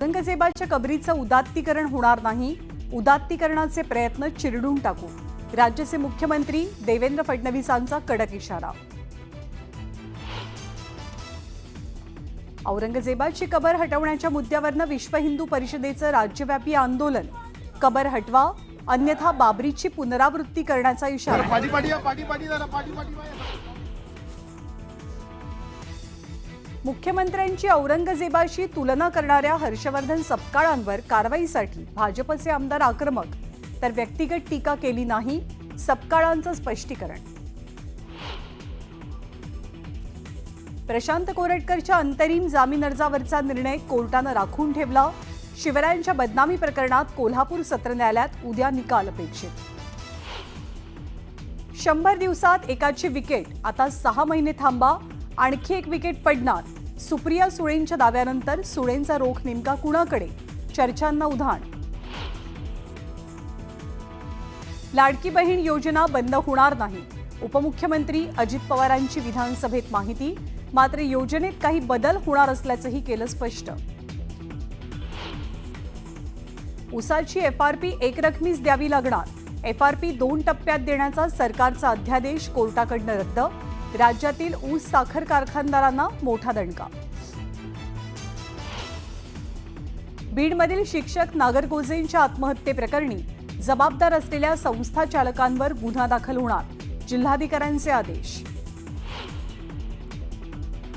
औरंगजेबाच्या कबरीचं उदात्तीकरण होणार नाही, उदात्तीकरणाचे प्रयत्न चिरडून टाकू, राज्याचे मुख्यमंत्री देवेंद्र फडणवीसांचा कडक इशारा। औरंगजेबाची कबर हटवण्याच्या मुद्द्यावरनं विश्व हिंदू परिषदेचं राज्यव्यापी आंदोलन, कबर हटवा अन्यथा बाबरीची पुनरावृत्ती करण्याचा इशारा। मुख्यमंत्र्यांची औरंगजेबाशी तुलना करणाऱ्या हर्षवर्धन सपकाळांवर कारवाईसाठी भाजपचे आमदार आक्रमक, तर व्यक्तिगत टीका केली नाही, सपकाळांचं स्पष्टीकरण। प्रशांत कोरटकरच्या अंतरिम जामीन अर्जावरचा निर्णय कोर्टानं राखून ठेवला। शिवरायांच्या बदनामी प्रकरणात कोल्हापूर सत्र न्यायालयात उद्या निकाल अपेक्षित। 100 दिवसात एकाची विकेट, आता 6 महिने थांबा, आणखी एक विकेट पडणार। सुप्रिया सुळेंच्या दाव्यानंतर सुळेंचा रोख नेमका कुणाकडे, चर्चांना उधाण। लाडकी बहीण योजना बंद होणार नाही, उपमुख्यमंत्री अजित पवारांची विधानसभेत माहिती, मात्र योजनेत काही बदल होणार असल्याचंही केलं स्पष्ट। ऊसाची एफआरपी एकरकमीच द्यावी लागणार, एफआरपी 2 टप्प्यात देण्याचा सरकारचा अध्यादेश कोर्टाकडनं रद्द, राज्यातील ऊस साखर कारखानदारांना मोठा दणका। बीडमधील शिक्षक नागरगोजेंच्या आत्महत्येप्रकरणी जबाबदार असलेल्या संस्था चालकांवर गुन्हा दाखल होणार, जिल्हाधिकाऱ्यांचे आदेश।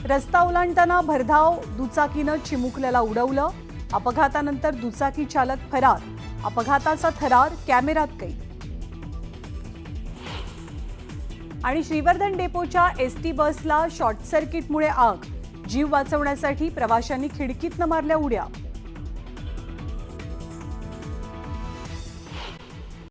रस्ता ओलांडताना भरधाव दुचाकीनं चिमुकल्याला उडवलं, अपघातानंतर दुचाकी चालक फरार, अपघाताचा थरार कॅमेऱ्यात कैद। आणि श्रीवर्धन डेपोच्या एसटी बसला शॉर्ट सर्किटमुळे आग, जीव वाचवण्यासाठी प्रवाशांनी खिडकीतनं मारल्या उड्या।